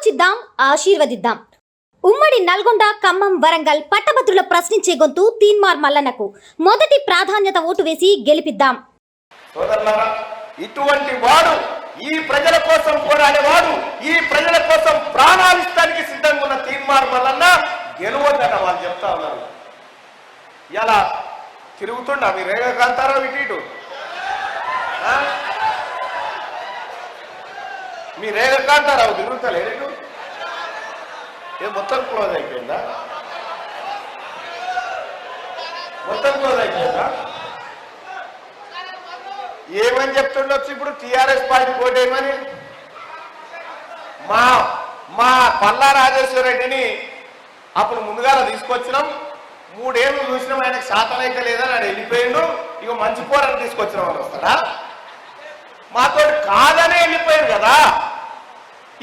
ఆలోచిద్దాం, ఆశీర్వదిద్దాం. ఉమ్మడి నల్గొండ, ఖమ్మం, వరంగల్ పట్టభద్రుల ప్రశ్నించే గొంతు తీన్మార్ మల్లన్నకు మొదటి ప్రాధాన్యత ఓటు వేసి గెలిపిద్దాం. ఇటువంటి వాడు, ఈ ప్రజల కోసం పోరాడేవాడు, ఈ ప్రజల కోసం ప్రాణాలిస్తానికి సిద్ధంగా ఉన్న తీన్మార్ మల్లన్న గెలవద్దట వాళ్ళు చెప్తా ఉన్నారు. ఇలా తిరుగుతుండా మీ రేఖాకాంతారావు ఇటు మీ రేఖాకాంతారావు తిరుగుతలేడు. మొత్తం క్లోజ్ అయిపోయిందా? మొత్తం క్లోజ్ అయిపోయిందా? ఏమని చెప్తుండొచ్చు ఇప్పుడు టీఆర్ఎస్ పార్టీ కోటేయమని? మా పల్లా రాజేశ్వర రెడ్డిని అప్పుడు ముందుగా తీసుకొచ్చినాం, 3 ఏళ్ళు చూసినాం, ఆయనకు శాతమైక లేదని ఆయన వెళ్ళిపోయిండు. ఇక మంచి పోరాన్ని తీసుకొచ్చినాం అని వస్తాడా? మాతో కాదనే వెళ్ళిపోయారు కదా.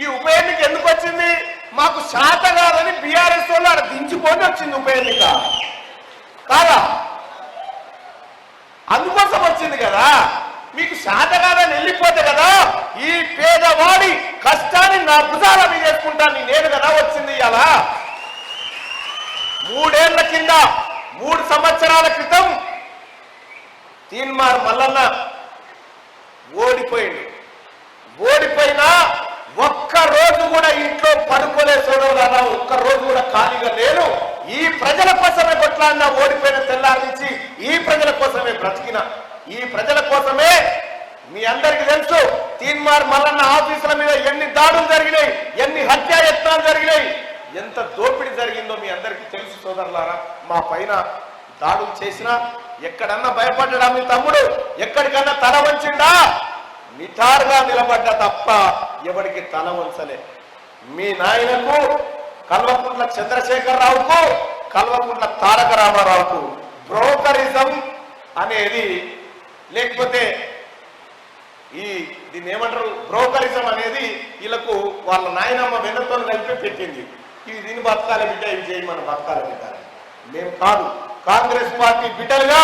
ఈ ఉప ఎన్నిక ఎందుకు వచ్చింది? మాకు శాత కాదని బీఆర్ఎస్ వాళ్ళు అక్కడ దించుకొని వచ్చింది ఉప ఎన్నిక కాదా? అందుకోసం వచ్చింది కదా. మీకు శాత కాదని వెళ్ళిపోతే కదా ఈ పేదవాడి కష్టాన్ని నా భుజాల మీద చేసుకుంటాను నేను కదా వచ్చింది. అలా 3 ఏళ్ల కింద 3 సంవత్సరాల క్రితం తీన్మార్ మల్లన్న ఓడిపోయినా ఒక్క రోజు కూడా ఇంట్లో పడుకోలే చూడాలన్నా, ఒక్క రోజు కూడా ఖాళీగా లేను. ఈ ప్రజల కోసమే కొట్లాడినా, ఓడిపోయిన తెల్లారి నుంచి ఈ ప్రజల కోసమే బ్రతికిన, ఈ ప్రజల కోసమే. మీ అందరికి తెలుసు తీన్మార్ మల్లన్న ఆఫీసుల మీద ఎన్ని దాడులు జరిగినాయి, ఎన్ని హత్యాయత్నాలు జరిగినాయి, ఎంత దోపిడీ జరిగిందో మీ అందరికీ తెలుసు సోదరులారా. మా పైన దాడులు చేసినా ఎక్కడన్నా భయపడ్డా మీ తమ్ముడు? ఎక్కడికన్నా తల వంచిండా? నిటారుగా నిలబడ్డా తప్ప ఎవరికి తల వంచలే. మీ నాయనకు కల్వకుంట్ల చంద్రశేఖరరావుకు, కల్వకుంట్ల తారక రామారావుకు బ్రోకరిజం అనేది, లేకపోతే దీన్ని ఏమంటారు, బ్రోకరిజం అనేది వీళ్ళకు వాళ్ళ నాయనమ్మ వెన్నతో కలిపి పెట్టింది. ఇవి దీన్ని బతకాలి బిడ్డ, ఇవి చేయి మన బతకాలి బిడ్డ. మేము కాదు, కాంగ్రెస్ పార్టీ బిడ్డలుగా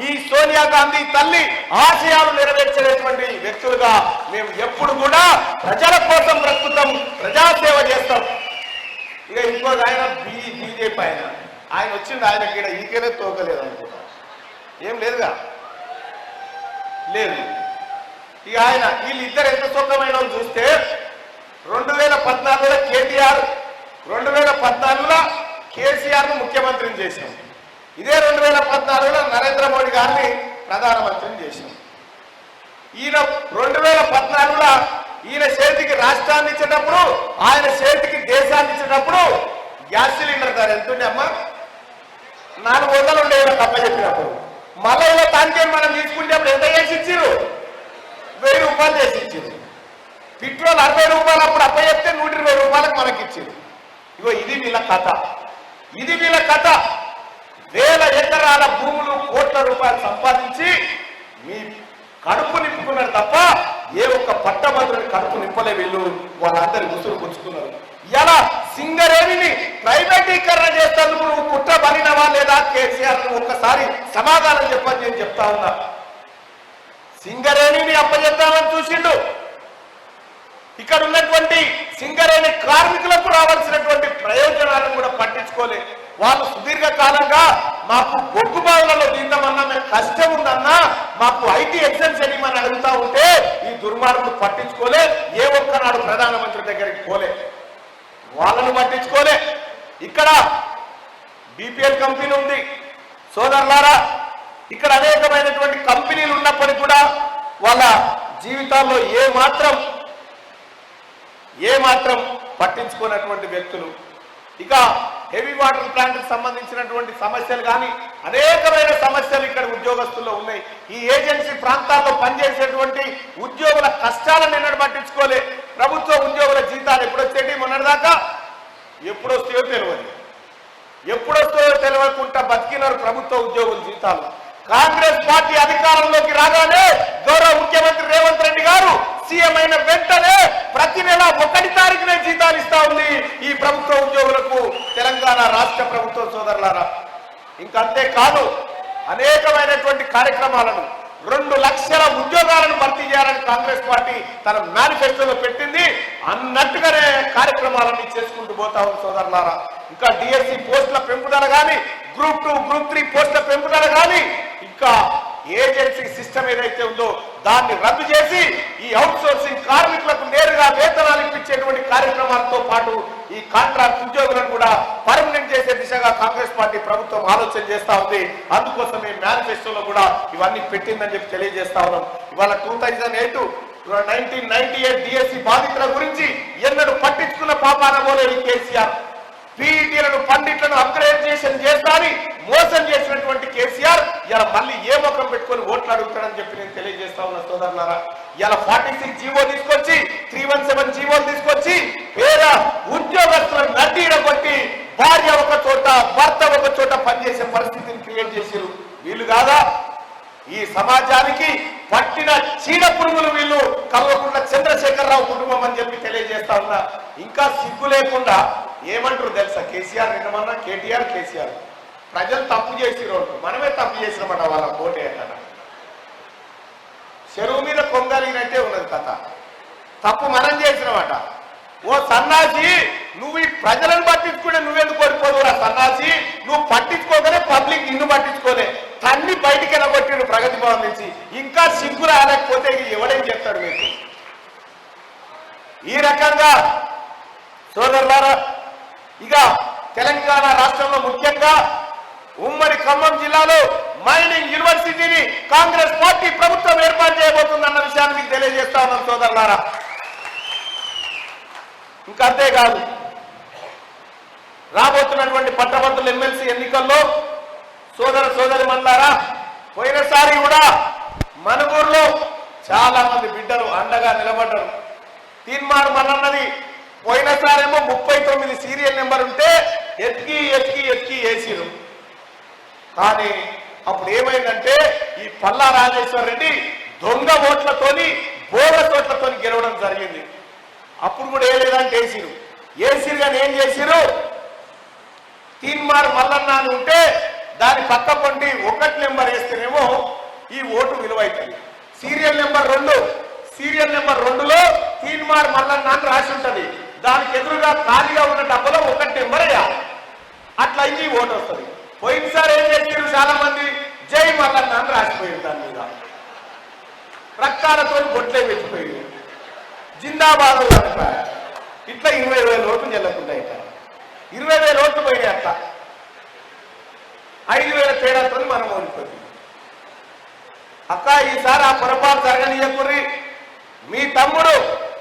ఈ సోనియా గాంధీ తల్లి ఆశయాలు నెరవేర్చేటువంటి వ్యక్తులుగా మేము ఎప్పుడు కూడా ప్రజల కోసం బ్రతుకుతాం, ప్రజాసేవ చేస్తాం. ఇక ఇంకో ఆయన బీజేపీ ఆయన వచ్చింది, ఆయనకి ఇక్కడ ఈకనే తోకలేదు అనుకుంటా, ఏం లేదుగా, లేదు. ఇక ఆయన వీళ్ళిద్దరు ఎంత సుఖమైన చూస్తే 2014లో కేటీఆర్, 2014లో కేసీఆర్ను ముఖ్యమంత్రిని చేశాం. ఇదే 2014లో నరేంద్ర మోడీ గారిని ప్రధానమంత్రిని చేశాం. ఈయన 2014లో ఈయన చేతికి రాష్ట్రాన్ని ఇచ్చేటప్పుడు, ఆయన చేతికి దేశాన్ని ఇచ్చేటప్పుడు గ్యాస్ సిలిండర్ ధర ఎంతుండే అమ్మా? 400 ఉండేవి తప్ప చెప్పినప్పుడు. మళ్ళీ ఇలా దానికే మనం తీసుకునేప్పుడు ఎంత చేసి ఇచ్చారు? 1000 రూపాయలు చేసి ఇచ్చారు. పెట్రోల్ 60 రూపాయలు అప్పుడు అప్ప చెప్తే 120 రూపాయలకు మనకి ఇచ్చారు. ఇగో ఇది వీళ్ళ కథ, ఇది వీళ్ళ కథ. 1000 ఎకరాల భూములు కోట్ల రూపాయలు సంపాదించి మీ కడుపు నింపుకున్నారు తప్ప ఏ ఒక్క పట్టభద్రుని కడుపు నింపలే. వీళ్ళు వాళ్ళందరి ముసురు పుచ్చుకున్నారు. ఇలా సింగరేణిని ప్రైవేటీకరణ చేసేందుకు నువ్వు కుట్ర బలినవా లేదా కేసీఆర్? ఒక్కసారి సమాధానం చెప్పని నేను చెప్తా ఉన్నా. సింగరేణిని అప్పచెప్తామని చూసిండు. ఇక్కడ ఉన్నటువంటి సింగరేణి కార్మికులకు రావాల్సినటువంటి ప్రయోజనాలను కూడా పట్టించుకోలే. వాళ్ళు సుదీర్ఘ కాలంగా మాకు బొగ్గు బావులలో దిందామన్నా, మేము కష్టం ఉందన్నా, మాకు ఐటీ ఎగ్జామ్స్ ఇవ్వమని అడుగుతా ఉంటే ఈ దుర్మార్గులు పట్టించుకోలే. ఏ ఒక్కనాడు ప్రధానమంత్రి దగ్గరికి పోలే, వాళ్ళను పట్టించుకోలే. ఇక్కడ బీపీఎల్ కంపెనీ ఉంది సోదరులారా. ఇక్కడ అనేకమైనటువంటి కంపెనీలు ఉన్నప్పటికీ కూడా వాళ్ళ జీవితాల్లో ఏ మాత్రం పట్టించుకున్నటువంటి వ్యక్తులు. ఇక హెవీ వాటర్ ప్లాంట్కి సంబంధించినటువంటి సమస్యలు కానీ అనేకమైన సమస్యలు ఇక్కడ ఉద్యోగస్తుల్లో ఉన్నాయి. ఈ ఏజెన్సీ ప్రాంతాల్లో పనిచేసేటువంటి ఉద్యోగుల కష్టాలను నిన్నటి పట్టించుకోలే. ప్రభుత్వ ఉద్యోగుల జీతాలు ఎప్పుడొచ్చేటి? మొన్నటిదాకా ఎప్పుడొస్తాయో తెలియకుండా బతికినారు ప్రభుత్వ ఉద్యోగుల జీతాలు. కాంగ్రెస్ పార్టీ అధికారంలోకి రాగానే గౌరవ ముఖ్యమంత్రి రేవంత్ రెడ్డి గారు సీఎం అయిన వెంటనే ప్రతి నెల 1 తారీఖునే జీతాలు ఇస్తా ఉంది ఈ ప్రభుత్వ ఉద్యోగులకు తెలంగాణ రాష్ట్ర ప్రభుత్వం సోదరులారా. ఇంకంతే కాదు, అనేకమైనటువంటి కార్యక్రమాలను 2 లక్షల ఉద్యోగాలను భర్తీ చేయాలని కాంగ్రెస్ పార్టీ తన మేనిఫెస్టోలో పెట్టింది అన్నట్టుగానే కార్యక్రమాలన్నీ చేసుకుంటూ పోతా ఉంది సోదరులారా. ఇంకా డిఎస్సి పోస్టుల పెంపుదల కానీ, గ్రూప్ 2, గ్రూప్ 3 పోస్టుల పెంపుదల కానీ, ఇంకా ఏజెన్సీ సిస్టమ్ ఏదైతే ఉందో దాన్ని రద్దు చేసి ఈ అవుట్ సోర్సింగ్ కార్మికులకు నేరుగా వేతనాలు ఇప్పించేటువంటి కార్యక్రమాలతో పాటు ఈ కాంట్రాక్ట్ ఉద్యోగులను కూడా పర్మనెంట్ చేసే దిశగా కాంగ్రెస్ పార్టీ ప్రభుత్వం ఆలోచన చేస్తా ఉంది. అందుకోసమే మేనిఫెస్టోలో కూడా ఇవన్నీ పెట్టిందని చెప్పి తెలియజేస్తా ఉన్నాం. ఇవాళ 1998 డిఎస్సి బాధితుల గురించి ఎన్నడూ పట్టించుకున్న పాపాన పోలేదు కేసీఆర్. పీఈటీలను పండిట్లను అప్గ్రేడేషన్ చేస్తాని మోసం చేసినటువంటి కేసీఆర్ ఇలా మళ్ళీ ఏ ముఖం పెట్టుకొని ఓట్లు అడుగుతాడని చెప్పి నేను తెలియజేస్తా ఉన్నా సోదరులారా. ఇలా 46 జీవో తీసుకొచ్చి 317 జీవోలు తీసుకొచ్చి పేద ఉద్యోగస్తులను నడ్డీడగొట్టి భార్య ఒక చోట భర్త ఒక చోట పనిచేసే పరిస్థితిని క్రియేట్ చేశారు. వీళ్ళు కాదా ఈ సమాజానికి పట్టిన చీడ పురుగులు వీళ్ళు కల్వకుంట్ల చంద్రశేఖరరావు కుటుంబం అని చెప్పి తెలియజేస్తా ఉన్నా. ఇంకా సిగ్గు లేకుండా ఏమంటారు తెలుసా, కేసీఆర్ నిన్నమన్నా కేటీఆర్ ప్రజలు తప్పు చేసిరు, మనమే తప్పు చేసినామట వాళ్ళ కోటే అట. చెరువు మీద కొంగలిగినట్టే ఉన్నది కథ. తప్పు మనం చేసినామట. ఓ సన్నాసి, నువ్వు ఈ ప్రజలను పట్టించుకుంటే నువ్వెందుకు కోల్పోదురా సన్నాసి? నువ్వు పట్టించుకోగానే పబ్లిక్ నిన్ను పట్టించుకోలే, తన్ని బయటికి వెళ్ళగొట్టిడు ప్రగతి భవన్ నుంచి. ఇంకా సిగ్గు రాలేకపోతే ఎవడేం చెప్తాడు మీకు? ఈ రకంగా సోదరులారా, ఇక తెలంగాణ రాష్ట్రంలో ముఖ్యంగా ఉమ్మడి ఖమ్మం జిల్లాలో మైనింగ్ యూనివర్సిటీని కాంగ్రెస్ పార్టీ ప్రభుత్వం ఏర్పాటు చేయబోతుందన్న విషయాన్ని మీకు తెలియజేస్తా ఉన్నాం సోదరులారా. ఇంకా అంతేకాదు, రాబోతున్నటువంటి పట్టభద్రుల ఎమ్మెల్సీ ఎన్నికల్లో సోదరి మల్లారా, పోయినసారి కూడా మనుగూరులో చాలా మంది బిడ్డలు అండగా నిలబడ్డారు. తీన్మార్ మల్లన్నది పోయినసారేమో 39 సీరియల్ నెంబర్ ఉంటే ఎత్తికి వేసిరు. కానీ అప్పుడు ఏమైందంటే ఈ పల్లా రాజేశ్వర రెడ్డి దొంగ ఓట్లతోని బోగస్ ఓట్లతోని గెలవడం జరిగింది. అప్పుడు కూడా ఏ లేదంటే వేసిరు కానీ ఏం చేసిరు, తీన్మార్ మల్లన్న అని ఉంటే దాని పక్క పొంటి 1 నెంబర్ వేస్తేనేమో ఈ ఓటు విలువైతుంది. సీరియల్ నెంబర్ 2లో తీన్మార్ మల్లన్న అని రాసి ఉంటది. దానికి ఎదురుగా ఖాళీగా ఉన్న డబ్బలో 1 నెంబర్ వేయాలి. అట్లా అయితే ఈ ఓటు వస్తుంది. పోయినసారి ఏం చేసారు, చాలా మంది జై మల్లన్న అని రాసిపోయారు. దాని మీద రక్తాలతో బొట్లే పెట్టిపోయారు, జిందాబాద్ అంటారు. ఇట్లా 20,000 ఓట్లు చెల్లకుండా 20,000 ఓట్లు పోయినాయి. అట్లా 5,000 తేడాతో మనం ఓడిపోతుంది. అక్క ఈసారి ఆ పొరపాటు జరగనీయకుర్రి. మీ తమ్ముడు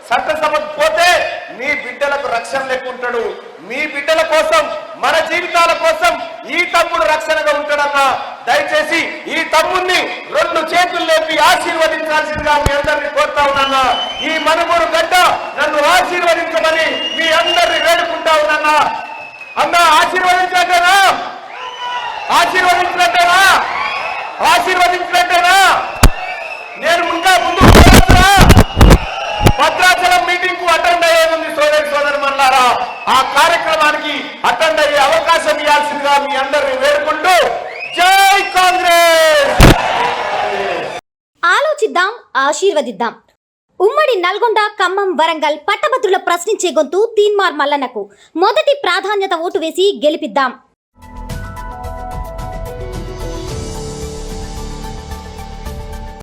చట్టసభకు పోతే మీ బిడ్డలకు రక్షణ లేకుంటాడు. మీ బిడ్డల కోసం, మన జీవితాల కోసం ఈ తమ్ముడు రక్షణగా ఉంటాడన్నా. దయచేసి ఈ తమ్ముడిని 2 చేతులు లేపి ఆశీర్వదించాల్సిందిగా మీ అందరినీ కోరుతా ఉన్నా. ఈ మనుగోడు గడ్డ నన్ను ఆశీర్వదించమని మీ అందరినీ వేడుకుంటా ఉన్నా. అన్నా ఆశీర్వదించినట్టేనా? నేను ఇంకా ముందు భద్రాచలం మీటింగ్ కు అటెండ్ అయ్యేది సోదరి మల్లారా. ఆ కార్యక్రమానికి అటెండ్ అయ్యే అవకాశం ఇవ్వాల్సిందిగా మీ అందరినీ వేడుకుంటూ జై కాంగ్రెస్. ఆలోచిద్దాం, ఆశీర్వదిద్దాం. ఉమ్మడి నల్గొండ, ఖమ్మం, వరంగల్ పట్టభద్రుల ప్రశ్నించే గొంతు తీన్మార్ మల్లన్నకు మొదటి ప్రాధాన్యత ఓటు వేసి గెలిపిద్దాం.